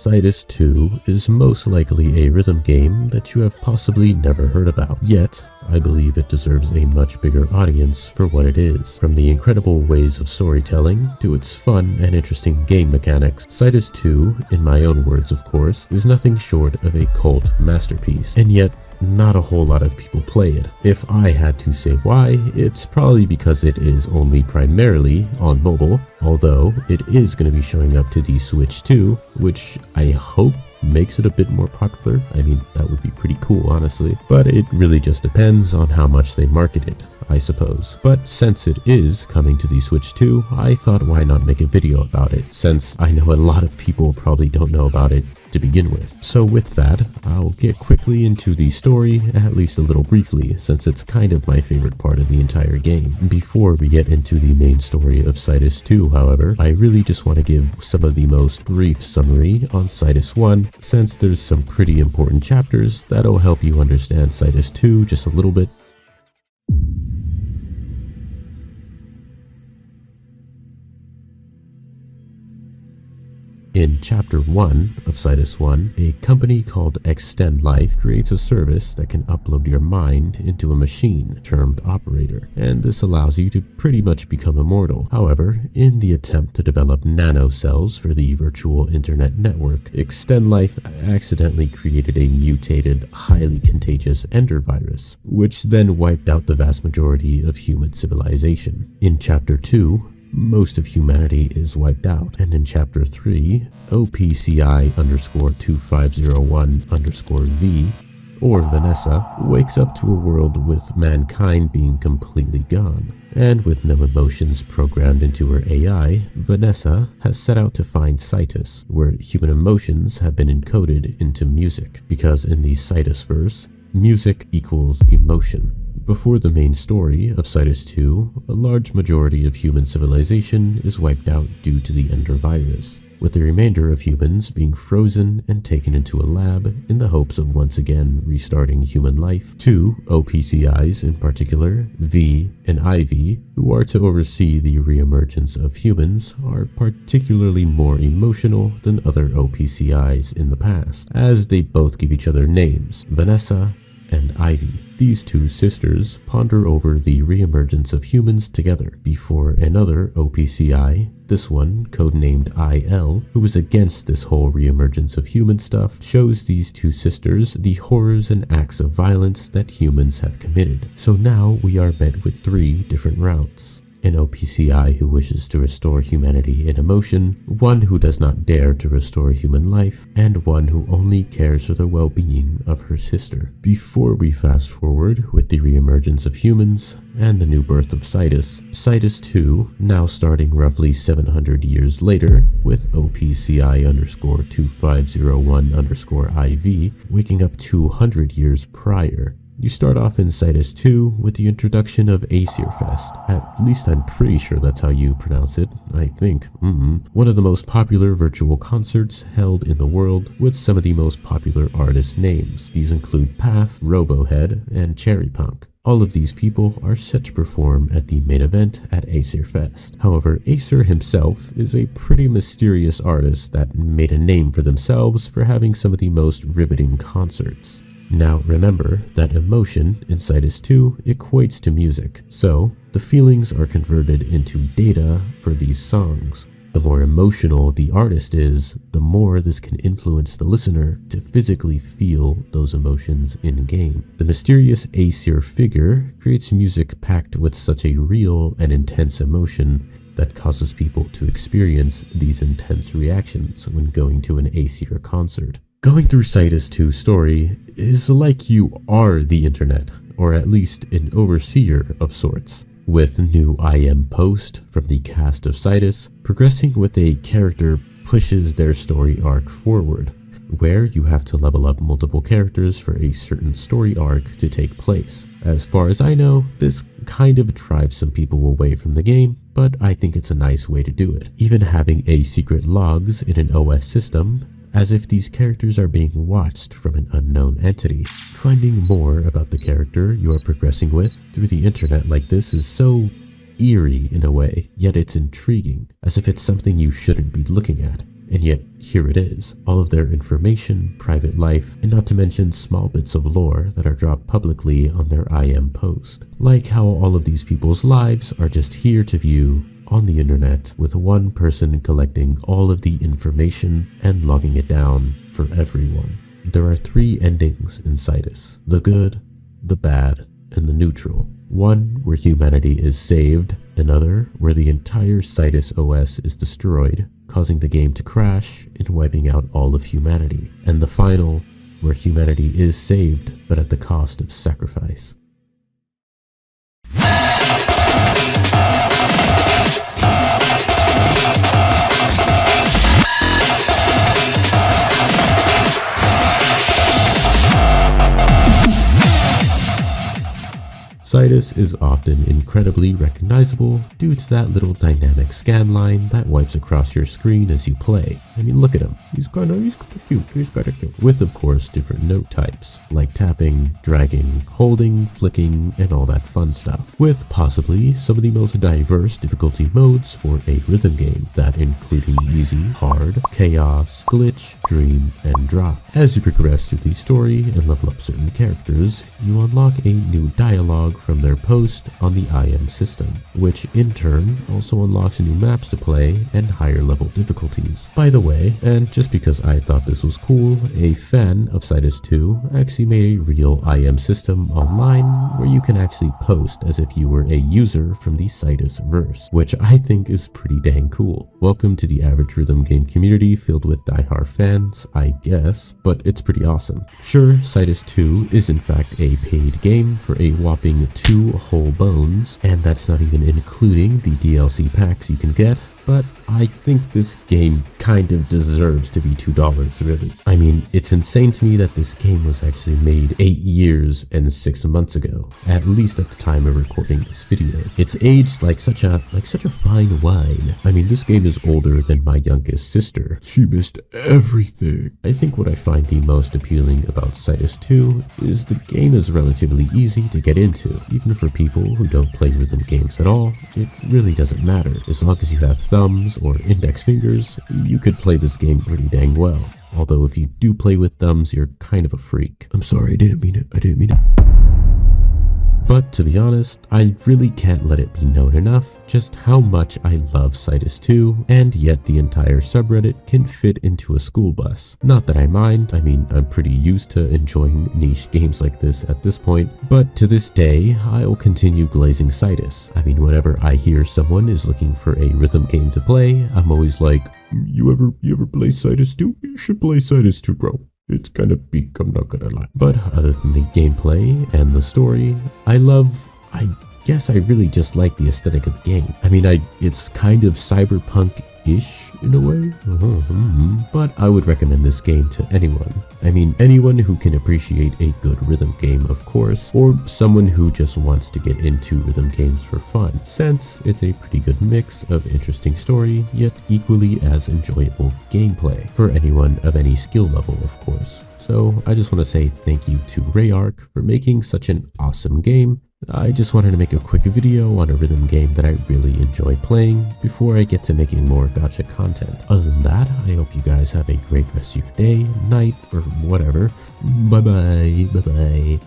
Cytus 2 is most likely a rhythm game that you have possibly never heard about. Yet, I believe it deserves a much bigger audience for what it is. From the incredible ways of storytelling to its fun and interesting game mechanics, Cytus 2, in my own words of course, is nothing short of a cult masterpiece. And yet, not a whole lot of people play it. If I had to say why, it's probably because it is only primarily on mobile, although it is going to be showing up to the Switch too, which I hope makes it a bit more popular. I mean, that would be pretty cool, honestly. But it really just depends on how much they market it, I suppose. But since it is coming to the Switch too, I thought why not make a video about it, since I know a lot of people probably don't know about it to begin with. So with that, I'll get quickly into the story, at least a little briefly, since it's kind of my favorite part of the entire game. Before we get into the main story of Cytus 2, however, I really just want to give some of the most brief summary on Cytus 1, since there's some pretty important chapters that'll help you understand Cytus 2 just a little bit. In Chapter 1 of Cytus 1, a company called Extend Life creates a service that can upload your mind into a machine termed Operator, and this allows you to pretty much become immortal. However, in the attempt to develop nanocells for the virtual internet network, Extend Life accidentally created a mutated, highly contagious Ender virus, which then wiped out the vast majority of human civilization. In Chapter 2, most of humanity is wiped out, and in Chapter 3, OPCI_2501_V, or Vanessa, wakes up to a world with mankind being completely gone. And with no emotions programmed into her AI, Vanessa has set out to find Cytus, where human emotions have been encoded into music, because in the Cytus verse, music equals emotion. Before the main story of Cytus 2, a large majority of human civilization is wiped out due to the Ender virus, with the remainder of humans being frozen and taken into a lab in the hopes of once again restarting human life. Two OPCIs in particular, V and IV, who are to oversee the reemergence of humans, are particularly more emotional than other OPCIs in the past, as they both give each other names, Vanessa and Ivy. These two sisters ponder over the reemergence of humans together before another OPCI, this one codenamed IL, who is against this whole reemergence of human stuff, shows these two sisters the horrors and acts of violence that humans have committed. So now we are met with three different routes. An OPCI who wishes to restore humanity in emotion, one who does not dare to restore human life, and one who only cares for the well-being of her sister. Before we fast forward with the reemergence of humans and the new birth of Cytus, Cytus 2, now starting roughly 700 years later, with OPCI_2501_IV waking up 200 years prior. You start off in Cytus 2 with the introduction of Aesir Fest. At least I'm pretty sure that's how you pronounce it, I think. One of the most popular virtual concerts held in the world, with some of the most popular artist names. These include Path, Robohead, and Cherry Punk. All of these people are set to perform at the main event at Aesir Fest. However, Aesir himself is a pretty mysterious artist that made a name for themselves for having some of the most riveting concerts. Now remember that emotion in Cytus 2 equates to music, so the feelings are converted into data for these songs. The more emotional the artist is, the more this can influence the listener to physically feel those emotions in-game. The mysterious Aesir figure creates music packed with such a real and intense emotion that causes people to experience these intense reactions when going to an Aesir concert. Going through Cytus 2's story is like you are the internet, or at least an overseer of sorts, with new IM post from the cast of Cytus. Progressing with a character pushes their story arc forward, where you have to level up multiple characters for a certain story arc to take place. As far as I know, this kind of drives some people away from the game, but I think it's a nice way to do it. Even having a secret logs in an OS system, as if these characters are being watched from an unknown entity. Finding more about the character you are progressing with through the internet like this is so eerie in a way, yet it's intriguing, as if it's something you shouldn't be looking at. And yet, here it is, all of their information, private life, and not to mention small bits of lore that are dropped publicly on their IM post. Like how all of these people's lives are just here to view on the internet, with one person collecting all of the information and logging it down for everyone. There are 3 endings in Cytus: the good, the bad, and the neutral. One where humanity is saved, another where the entire Cytus OS is destroyed, causing the game to crash and wiping out all of humanity, and the final where humanity is saved but at the cost of sacrifice. Cytus is often incredibly recognizable due to that little dynamic scan line that wipes across your screen as you play. I mean, look at him. He's kinda cute. With, of course, different note types, like tapping, dragging, holding, flicking, and all that fun stuff. With possibly some of the most diverse difficulty modes for a rhythm game, that including easy, hard, chaos, glitch, dream, and drop. As you progress through the story and level up certain characters, you unlock a new dialogue from their post on the IM system, which in turn also unlocks new maps to play and higher level difficulties. By the way, and just because I thought this was cool, a fan of Cytus 2 actually made a real IM system online where you can actually post as if you were a user from the Cytus verse, which I think is pretty dang cool. Welcome to the average rhythm game community filled with diehard fans, I guess, but it's pretty awesome. Sure, Cytus 2 is in fact a paid game for a whopping 2 whole bones, and that's not even including the DLC packs you can get, but I think this game kind of deserves to be $2, really. I mean, it's insane to me that this game was actually made 8 years and 6 months ago, at least at the time of recording this video. It's aged like such a fine wine. I mean, this game is older than my youngest sister. She missed everything. I think what I find the most appealing about Cytus 2 is the game is relatively easy to get into. Even for people who don't play rhythm games at all, it really doesn't matter. As long as you have thumbs or index fingers, you could play this game pretty dang well. Although if you do play with thumbs, you're kind of a freak. I'm sorry, I didn't mean it. But to be honest, I really can't let it be known enough just how much I love Cytus 2, and yet the entire subreddit can fit into a school bus. Not that I mind, I mean, I'm pretty used to enjoying niche games like this at this point, but to this day, I'll continue glazing Cytus. I mean, whenever I hear someone is looking for a rhythm game to play, I'm always like, you ever play Cytus 2? You should play Cytus 2, bro. It's kind of big, I'm not gonna lie. But other than the gameplay and the story, I guess I really just like the aesthetic of the game. I mean, it's kind of cyberpunk-ish in a way, but I would recommend this game to anyone. I mean, anyone who can appreciate a good rhythm game, of course, or someone who just wants to get into rhythm games for fun, since it's a pretty good mix of interesting story, yet equally as enjoyable gameplay, for anyone of any skill level, of course. So I just want to say thank you to Rayark for making such an awesome game. I just wanted to make a quick video on a rhythm game that I really enjoy playing before I get to making more gacha content. Other than that, I hope you guys have a great rest of your day, night, or whatever. Bye bye.